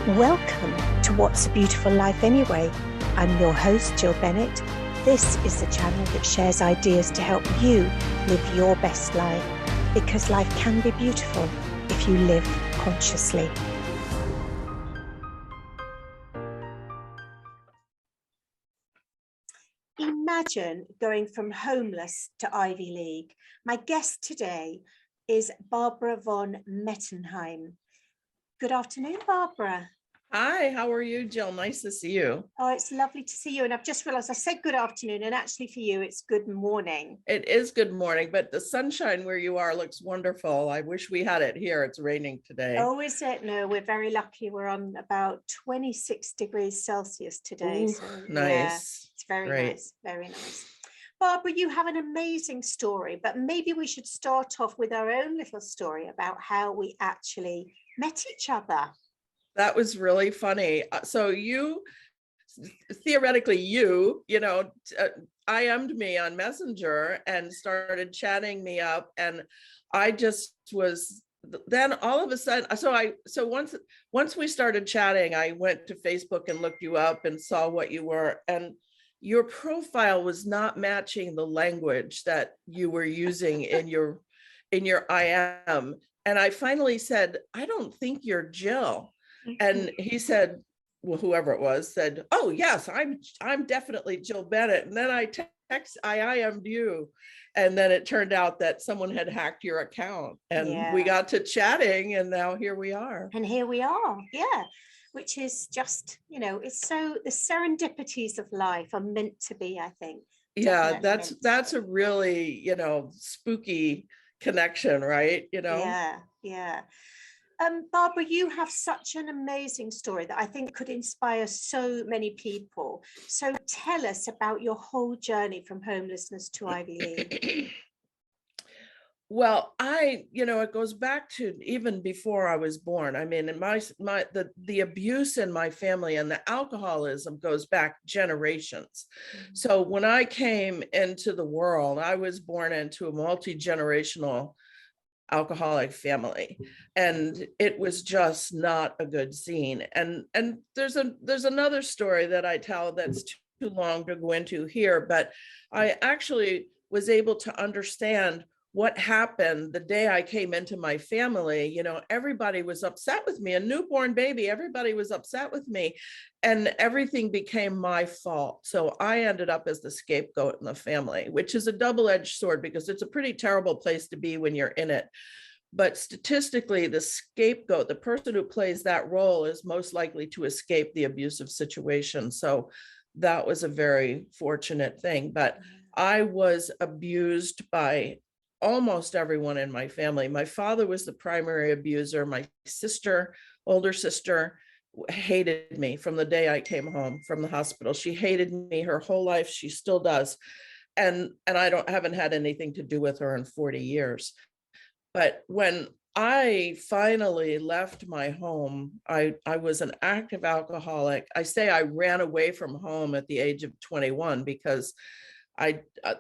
Welcome to What's a Beautiful Life Anyway? I'm your host, Jill Bennett. This is the channel that shares ideas to help you live your best life, because life can be beautiful if you live consciously. Imagine going from homeless to Ivy League. My guest today is Barbara von Mettenheim. Good afternoon, Barbara. Hi, how are you, Jill? Nice to see you. Oh, it's lovely to see you. And I've just realized I said good afternoon, and actually for you, it's good morning. It is good morning, but the sunshine where you are looks wonderful. I wish we had it here. It's raining today. Oh, is it? No, we're very lucky. We're on about 26 degrees Celsius today. Ooh, So nice. yeah, it's very Great. nice. Very nice. Barbara, you have an amazing story, but maybe we should start off with our own little story about how we actually met each other. That was really funny. So you, theoretically, IM'd me on Messenger and started chatting me up, and I just was. Then all of a sudden, once we started chatting, I went to Facebook and looked you up and saw what you were, and your profile was not matching the language that you were using in your IM. And I finally said, I don't think you're Jill. And he said, well, whoever it was said, oh yes, I'm definitely Jill Bennett. And then I IM'd you. And then it turned out that someone had hacked your account, and we got to chatting, and now here we are. And here we are, yeah. Which is just, it's so, the serendipities of life are meant to be, I think. Yeah, that's a really, spooky connection, right? Yeah. Barbara, you have such an amazing story that I think could inspire so many people. So tell us about your whole journey from homelessness to Ivy League. Well, it goes back to even before I was born. I mean, in the abuse in my family and the alcoholism goes back generations. Mm-hmm. So when I came into the world, I was born into a multi-generational alcoholic family, and it was just not a good scene. And there's another story that I tell that's too long to go into here, but I actually was able to understand what happened the day I came into my family. Everybody was upset with me, a newborn baby, everybody was upset with me, and everything became my fault. So I ended up as the scapegoat in the family, which is a double-edged sword, because it's a pretty terrible place to be when you're in it. But statistically, the scapegoat, the person who plays that role, is most likely to escape the abusive situation. So that was a very fortunate thing. But I was abused by almost everyone in my family. My father was the primary abuser. My older sister, hated me from the day I came home from the hospital. She hated me her whole life. She still does. And I haven't had anything to do with her in 40 years. But when I finally left my home, I was an active alcoholic. I say I ran away from home at the age of 21 because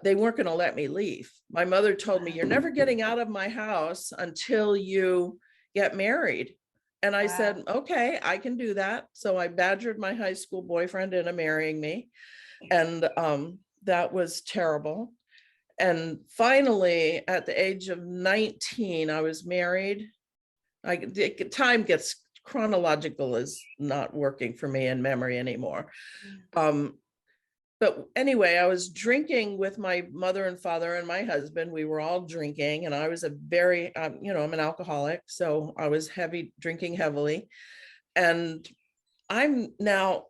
they weren't going to let me leave. My mother told me, you're never getting out of my house until you get married. And I said, okay, I can do that. So I badgered my high school boyfriend into marrying me. And that was terrible. And finally, at the age of 19, I was married. Time gets chronological is not working for me in memory anymore. But anyway, I was drinking with my mother and father and my husband. We were all drinking, and I was I'm an alcoholic, so I was drinking heavily. And I'm a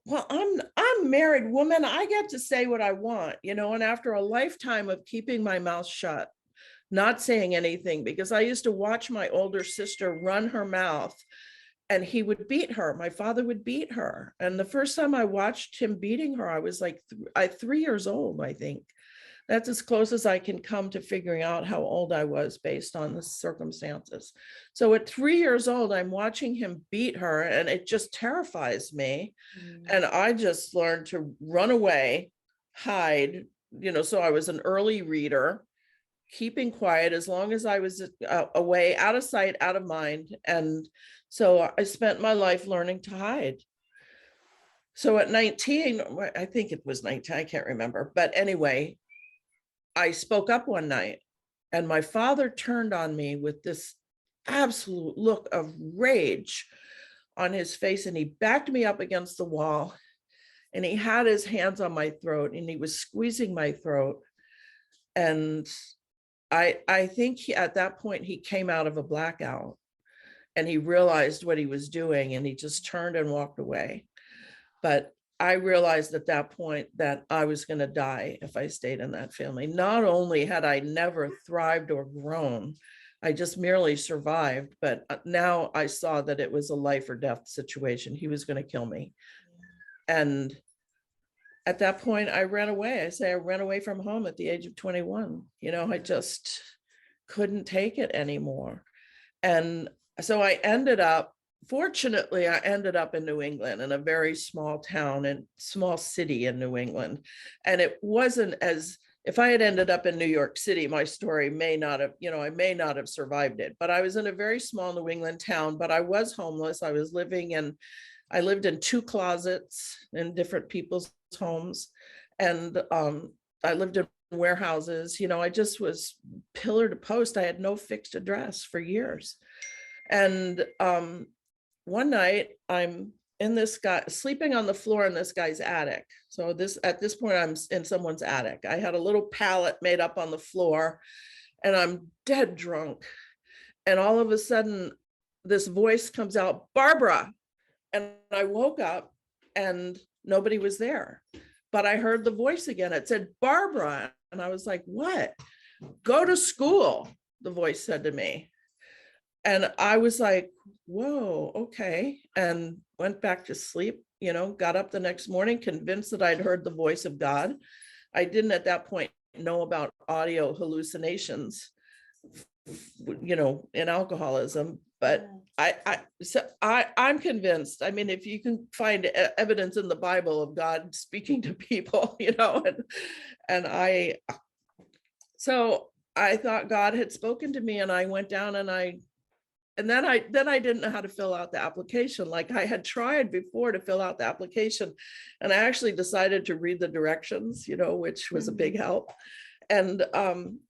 married woman. I get to say what I want, and after a lifetime of keeping my mouth shut, not saying anything, because I used to watch my older sister run her mouth, and he would beat her. My father would beat her. And the first time I watched him beating her, I was like 3 years old, I think. That's as close as I can come to figuring out how old I was based on the circumstances. So at 3 years old, I'm watching him beat her, and it just terrifies me. And I just learned to run away, hide, so I was an early reader, keeping quiet as long as I was away, out of sight, out of mind. And So I spent my life learning to hide. So at 19, I think it was 19, I can't remember. But anyway, I spoke up one night and my father turned on me with this absolute look of rage on his face, and he backed me up against the wall and he had his hands on my throat and he was squeezing my throat. And I think at that point he came out of a blackout and he realized what he was doing and he just turned and walked away. But I realized at that point that I was going to die if I stayed in that family. Not only had I never thrived or grown, I just merely survived, but now I saw that it was a life or death situation. He was going to kill me. And at that point, I ran away. I ran away from home at the age of 21. I just couldn't take it anymore. And so fortunately, I ended up in New England, in a very small town and small city in New England. And it wasn't if I had ended up in New York City, my story may not have, I may not have survived it. But I was in a very small New England town, but I was homeless. I lived in 2 closets in different people's homes. And I lived in warehouses. I just was pillar to post. I had no fixed address for years. And one night I'm sleeping on the floor in this guy's attic. So at this point, I'm in someone's attic. I had a little pallet made up on the floor and I'm dead drunk. And all of a sudden this voice comes out, "Barbara." And I woke up and nobody was there, but I heard the voice again. It said, "Barbara." And I was like, "What?" "Go to school," the voice said to me. And I was like, whoa, okay. And went back to sleep, got up the next morning, convinced that I'd heard the voice of God. I didn't at that point know about audio hallucinations, in alcoholism, but I'm convinced. I mean, if you can find evidence in the Bible of God speaking to people, so I thought God had spoken to me, and I went down and then I didn't know how to fill out the application. Like I had tried before to fill out the application, and I actually decided to read the directions, which was a big help. And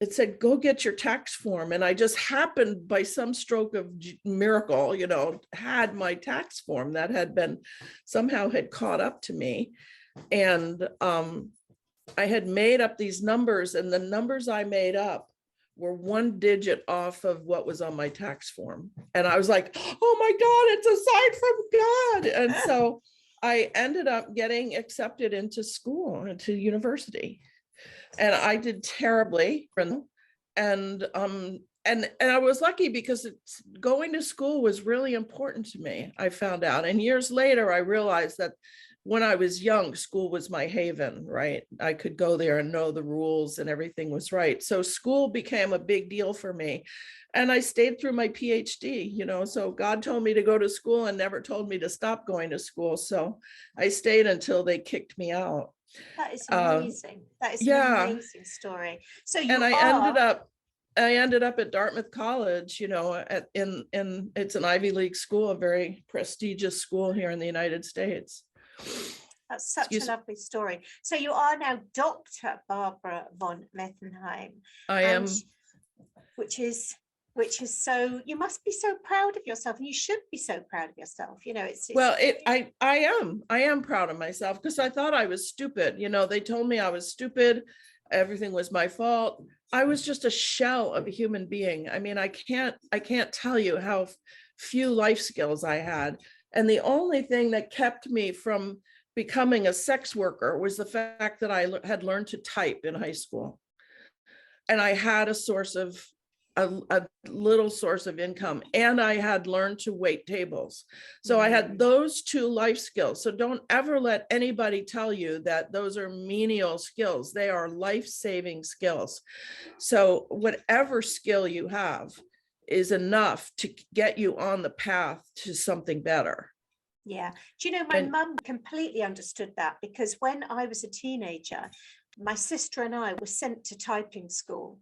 it said, "Go get your tax form." And I just happened by some stroke of miracle, had my tax form that somehow had caught up to me. And I had made up these numbers, and the numbers I made up were 1 digit off of what was on my tax form. And I was like, oh my God, it's a sign from God. And so I ended up getting accepted into school, into university. And I did terribly. And I was lucky because going to school was really important to me, I found out. And years later, I realized that when I was young, school was my haven, right? I could go there and know the rules and everything was right. So school became a big deal for me. And I stayed through my PhD, so God told me to go to school and never told me to stop going to school. So I stayed until they kicked me out. That is amazing. That is an amazing story. So I ended up at Dartmouth College, it's an Ivy League school, a very prestigious school here in the United States. That's such a lovely story. So you are now Dr. Barbara von Mettenheim. I am. Which is so, you must be so proud of yourself, and you should be so proud of yourself. I am proud of myself because I thought I was stupid. They told me I was stupid. Everything was my fault. I was just a shell of a human being. I mean, I can't tell you how few life skills I had. And the only thing that kept me from becoming a sex worker was the fact that I had learned to type in high school. And I had a little source of income, and I had learned to wait tables. So I had those 2 life skills. So don't ever let anybody tell you that those are menial skills. They are life-saving skills. So whatever skill you have is enough to get you on the path to something better. Yeah. Do you know, my mum completely understood that, because when I was a teenager, my sister and I were sent to typing school.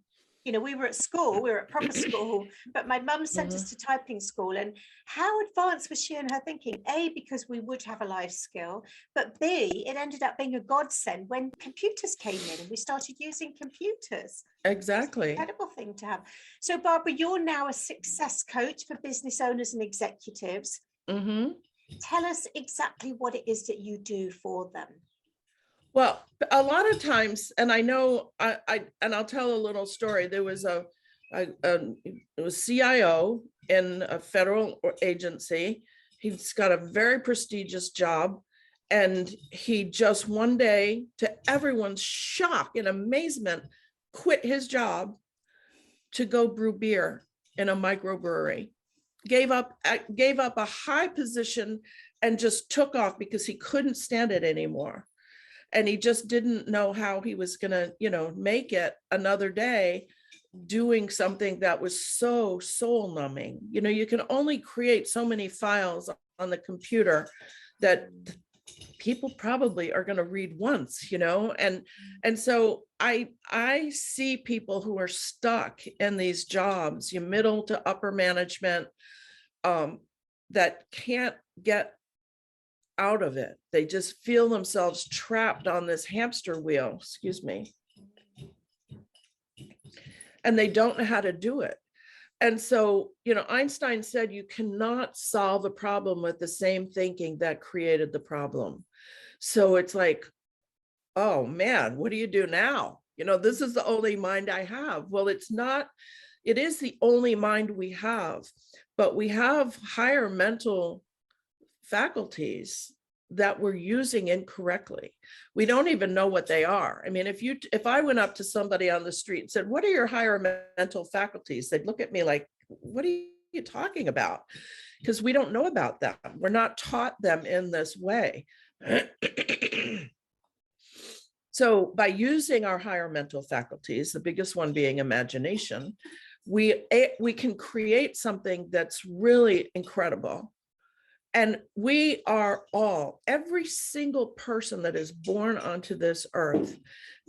You know, we were at school, we were at proper school, but my mum sent us to typing school. And how advanced was she in her thinking? A, because we would have a life skill, but B, it ended up being a godsend when computers came in and we started using computers. Exactly. It's an incredible thing to have. So Barbara, you're now a success coach for business owners and executives. Tell us exactly what it is that you do for them. Well, a lot of times, and I know, and I'll tell a little story. There was it was CIO in a federal agency. He's got a very prestigious job, and he just one day, to everyone's shock and amazement, quit his job to go brew beer in a microbrewery. Gave up a high position and just took off because he couldn't stand it anymore. And he just didn't know how he was going to, you know, make it another day doing something that was so soul numbing. You know, you can only create so many files on the computer that people probably are going to read once, you know, and so I see people who are stuck in these jobs, you middle to upper management, that can't get out of it. They just feel themselves trapped on this hamster wheel, excuse me, and they don't know how to do it. And so, you know, Einstein said you cannot solve a problem with the same thinking that created the problem. So it's like, oh man, what do you do now? You know, this is the only mind I have. Well, it's not, it is the only mind we have, but we have higher mental faculties that we're using incorrectly. We don't even know what they are. I mean, if I went up to somebody on the street and said, what are your higher mental faculties? They'd look at me like, what are you talking about? Because we don't know about them. We're not taught them in this way. So by using our higher mental faculties, the biggest one being imagination, we can create something that's really incredible. And we are all, every single person that is born onto this earth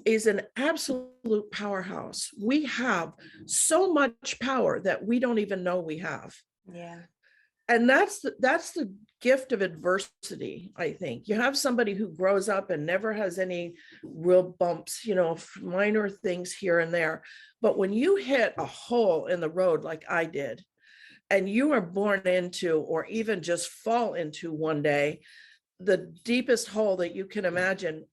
is an absolute powerhouse. We have so much power that we don't even know we have. Yeah. And that's the gift of adversity, I think. You have somebody who grows up and never has any real bumps, you know, minor things here and there. But when you hit a hole in the road like I did, and you are born into, or even just fall into one day, the deepest hole that you can imagine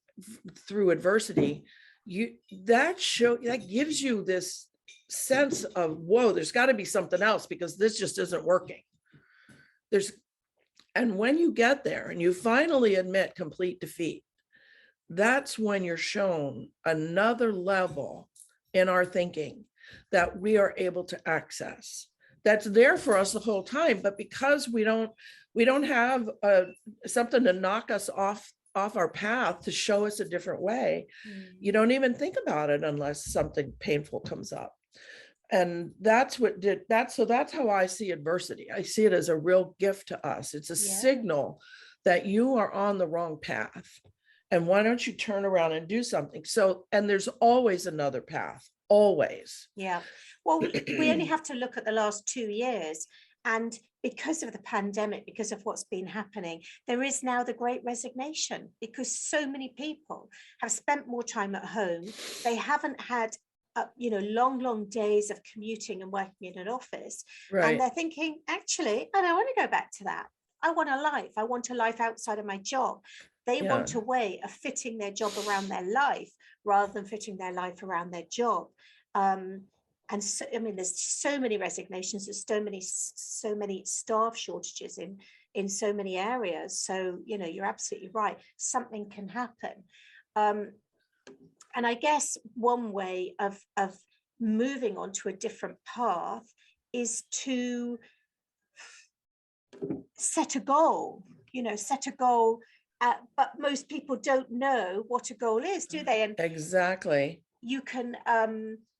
through adversity, that gives you this sense of, whoa, there's got to be something else because this just isn't working. And when you get there and you finally admit complete defeat, that's when you're shown another level in our thinking that we are able to access. That's there for us the whole time, but because we don't have something to knock us off our path to show us a different way, you don't even think about it unless something painful comes up. And that's how I see adversity. I see it as a real gift to us. It's a signal that you are on the wrong path. And why don't you turn around and do something? So, and there's always another path, always. Yeah. Well, we only have to look at the last 2 years. And because of the pandemic, because of what's been happening, there is now the great resignation because so many people have spent more time at home. They haven't had long days of commuting and working in an office. Right. And they're thinking, actually, I don't want to go back to that. I want a life. I want a life outside of my job. They want a way of fitting their job around their life rather than fitting their life around their job. And so, I mean, there's so many resignations, there's so many staff shortages in so many areas. So, you know, you're absolutely right. Something can happen. And I guess one way of moving on to a different path is to set a goal, but most people don't know what a goal is, do they? And exactly. You can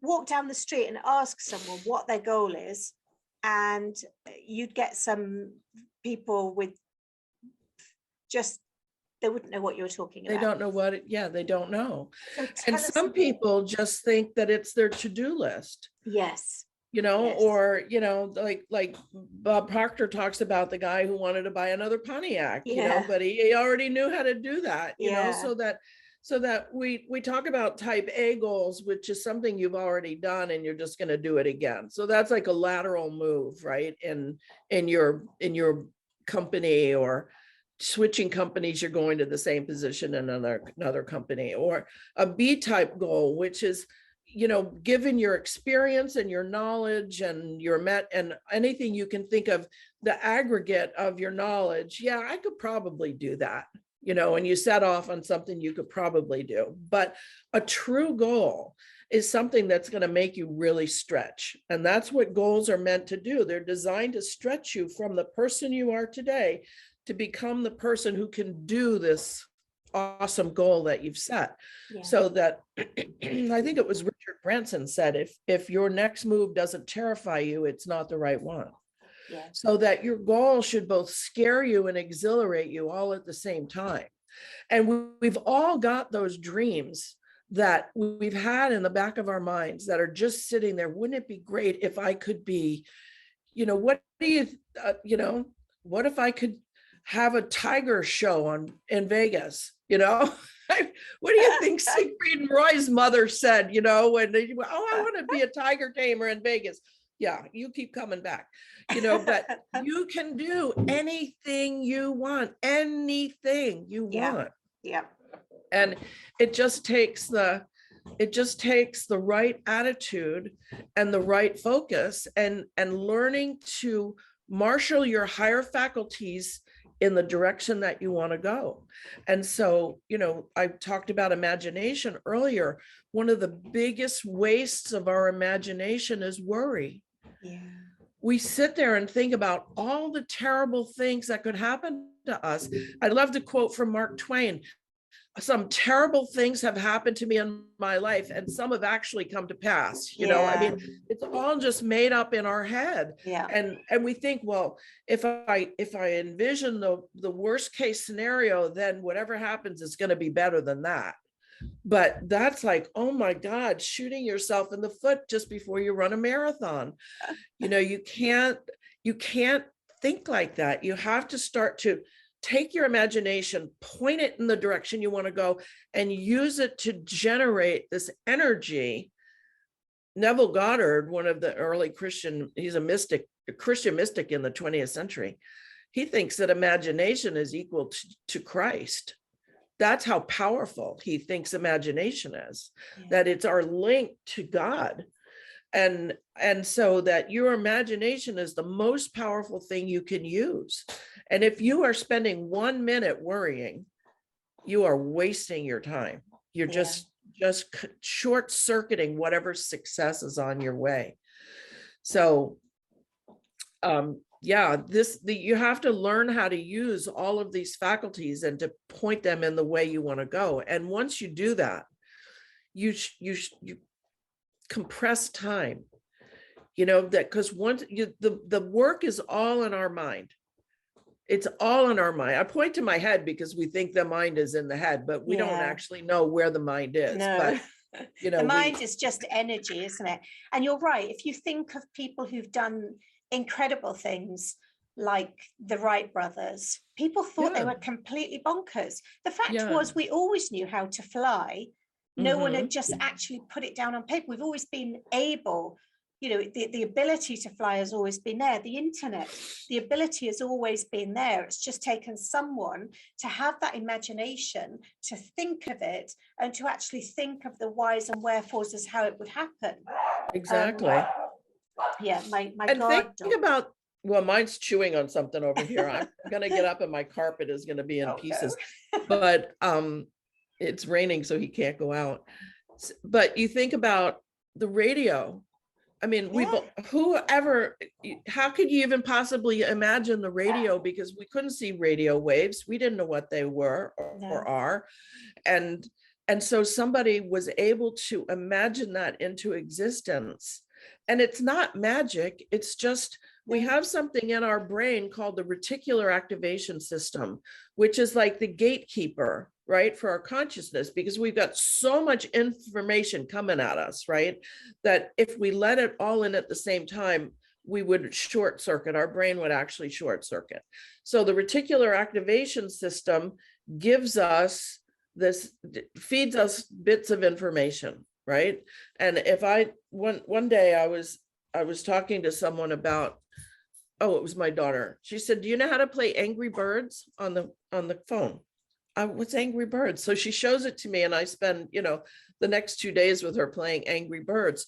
walk down the street and ask someone what their goal is, and you'd get some people with just they wouldn't know what you're talking They about. don't know what they don't know. So And some people just think that it's their to-do list. Yes. Or, like Bob Proctor talks about the guy who wanted to buy another Pontiac, but he already knew how to do that, so that we talk about type A goals, which is something you've already done and you're just going to do it again. So that's like a lateral move, right? In your company, or switching companies, you're going to the same position in another company. Or a B type goal, which is, given your experience and your knowledge and and anything you can think of, the aggregate of your knowledge, I could probably do that, and you set off on something you could probably do. But a true goal is something that's going to make you really stretch. And that's what goals are meant to do. They're designed to stretch you from the person you are today to become the person who can do this awesome goal that you've set. So that I think it was Richard Branson said, if your next move doesn't terrify you, it's not the right one. So that your goal should both scare you and exhilarate you all at the same time. And we've all got those dreams that we've had in the back of our minds that are just sitting there. Wouldn't it be great if I could be, what do you, what if I could have a tiger show in Vegas, What do you think Siegfried and Roy's mother said, when I want to be a tiger tamer in Vegas. Yeah, you keep coming back, but you can do anything you want, Yeah. And it just takes the right attitude and the right focus, and learning to marshal your higher faculties in the direction that you want to go. And so, I talked about imagination earlier. One of the biggest wastes of our imagination is worry. We sit there and think about all the terrible things that could happen to us. I love to quote from Mark Twain: some terrible things have happened to me in my life, and some have actually come to pass. I mean, it's all just made up in our head. And we think, well, if I envision the worst case scenario, then whatever happens is going to be better than that. But that's like, oh my God, shooting yourself in the foot just before you run a marathon. You can't think like that. You have to start to take your imagination, point it in the direction you want to go, and use it to generate this energy. Neville Goddard, one of the early he's a Christian mystic in the 20th century. He thinks that imagination is equal to Christ. That's how powerful he thinks imagination is, that it's our link to God. And so that your imagination is the most powerful thing you can use. And if you are spending 1 minute worrying, you are wasting your time. You're just short-circuiting whatever success is on your way. So you have to learn how to use all of these faculties and to point them in the way you want to go. And once you do that, you compress time, that because once the work is all in our mind. It's all in our mind. I point to my head because we think the mind is in the head, but we don't actually know where the mind is. No. But the mind is just energy, isn't it? And you're right. If you think of people who've done incredible things like the Wright brothers, people thought they were completely bonkers. The fact was, we always knew how to fly. No one had just actually put it down on paper. We've always been able, the ability to fly has always been there. The internet, the ability has always been there. It's just taken someone to have that imagination, to think of it, and to actually think of the whys and wherefores as how it would happen. Exactly. My and God. Think about, well, mine's chewing on something over here. I'm gonna get up and my carpet is gonna be in pieces. But it's raining, so he can't go out. But you think about the radio. I mean, how could you even possibly imagine the radio? Because we couldn't see radio waves. We didn't know what they were or are. And so somebody was able to imagine that into existence. And it's not magic. It's just we No. have something in our brain called the reticular activation system, which is like the gatekeeper, right, for our consciousness, because we've got so much information coming at us, right, that if we let it all in at the same time, we would short circuit. Our brain would actually short circuit. So the reticular activation system gives us this, feeds us bits of information, right? And if one day I was talking to someone about, oh, it was my daughter. She said, "Do you know how to play Angry Birds on the phone?" What's Angry Birds? So she shows it to me, and I spend, the next 2 days with her playing Angry Birds.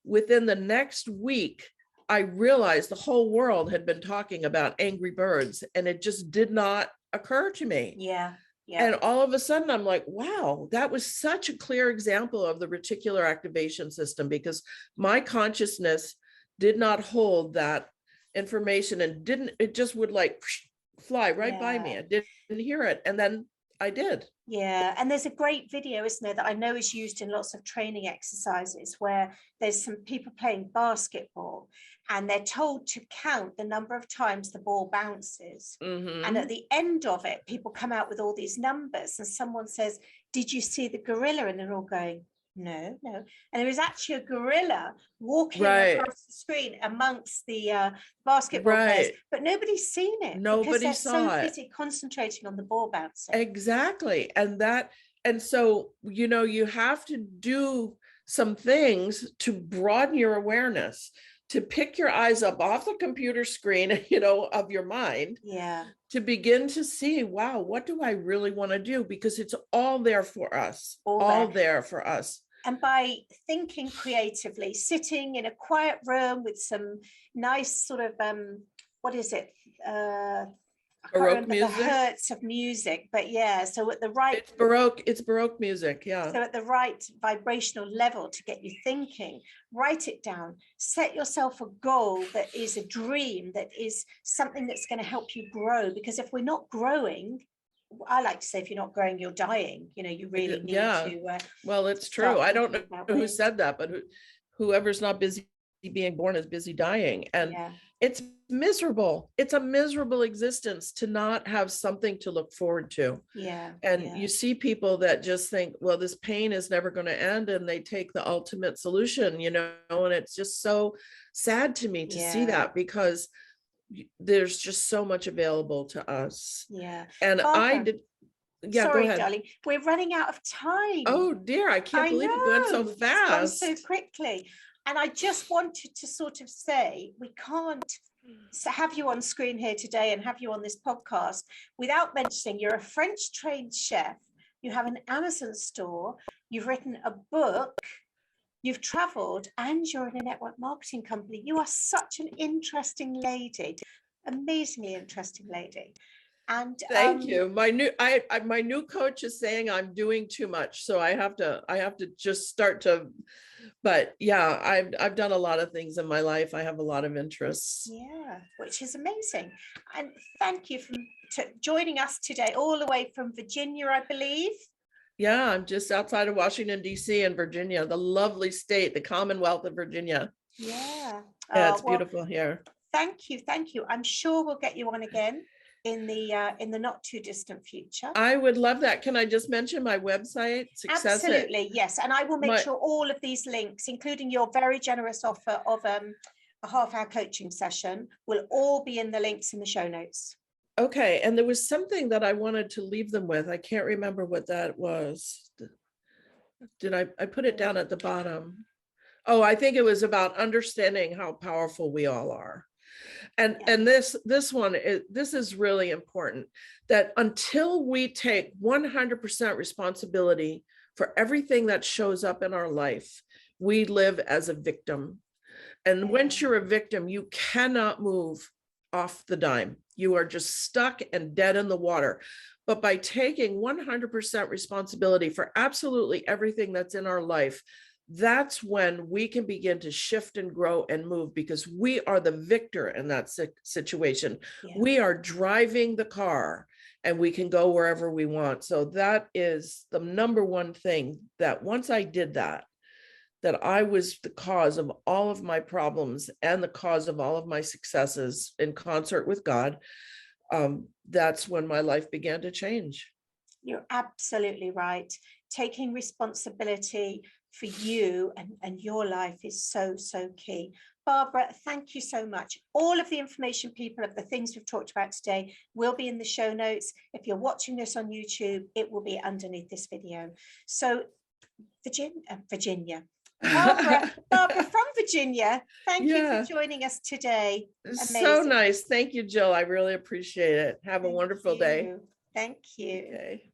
Within the next week, I realized the whole world had been talking about Angry Birds, and it just did not occur to me. Yeah. And all of a sudden, I'm like, wow, that was such a clear example of the reticular activation system, because my consciousness did not hold that information, and it just would like fly right by me. I didn't hear it. And then I did. Yeah, and there's a great video, isn't there, that I know is used in lots of training exercises, where there's some people playing basketball and they're told to count the number of times the ball bounces. And at the end of it, people come out with all these numbers, and someone says, "Did you see the gorilla?" And they're all going, "No, no." And there is actually a gorilla walking across the screen amongst the basketball players, but nobody's seen it because they're so busy concentrating on the ball bouncing. Exactly. And so, you have to do some things to broaden your awareness, to pick your eyes up off the computer screen, of your mind, to begin to see, wow, what do I really want to do? Because it's all there for us, all there for us. And by thinking creatively, sitting in a quiet room with some nice sort of, what is it? I can't remember music? The hertz of music, but so at the right, it's Baroque music, So at the right vibrational level to get you thinking, write it down, set yourself a goal that is a dream, that is something that's going to help you grow. Because if we're not growing, I like to say, if you're not growing, you're dying. You really need to. Well, it's true. I don't know who said that, but whoever's not busy being born is busy dying. And it's miserable. It's a miserable existence to not have something to look forward to. And you see people that just think, well, this pain is never going to end, and they take the ultimate solution, and it's just so sad to me to see that, because there's just so much available to us. And Barbara, sorry, go ahead. Darling, we're running out of time. Oh dear, I can't believe it went so fast. It's gone so quickly. And I just wanted to sort of say, we can't have you on screen here today and have you on this podcast without mentioning you're a French trained chef, you have an Amazon store, you've written a book, you've traveled, and you're in a network marketing company. You are such an interesting lady, amazingly interesting lady. And thank you. My new coach is saying I'm doing too much, so I have to just start to. But I've done a lot of things in my life. I have a lot of interests. Which is amazing. And thank you for joining us today, all the way from Virginia, I believe. Yeah, I'm just outside of Washington, D.C. in Virginia, the lovely state, the Commonwealth of Virginia. It's beautiful here. Thank you. I'm sure we'll get you on again in the not too distant future. I would love that. Can I just mention my website? Absolutely, yes. And I will make sure all of these links, including your very generous offer of a half-hour coaching session, will all be in the links in the show notes. Okay. And there was something that I wanted to leave them with. I can't remember what that was. Did I put it down at the bottom? Oh, I think it was about understanding how powerful we all are. And this is really important, that until we take 100% responsibility for everything that shows up in our life, we live as a victim. And once you're a victim, you cannot move off the dime. You are just stuck and dead in the water. But by taking 100% responsibility for absolutely everything that's in our life, that's when we can begin to shift and grow and move, because we are the victor in that situation. We are driving the car and we can go wherever we want. So that is the number one thing, that once I did that, that I was the cause of all of my problems and the cause of all of my successes in concert with God, that's when my life began to change. You're absolutely right. Taking responsibility for you and your life is so, so key. Barbara, thank you so much. All of the information, people, of the things we've talked about today will be in the show notes. If you're watching this on YouTube, it will be underneath this video. So Virginia, Barbara from Virginia, thank you for Yeah, joining us today. so Amazing. nice. Thank you, Jill. I really appreciate it. Have a Thank wonderful day. you. Thank you. Okay.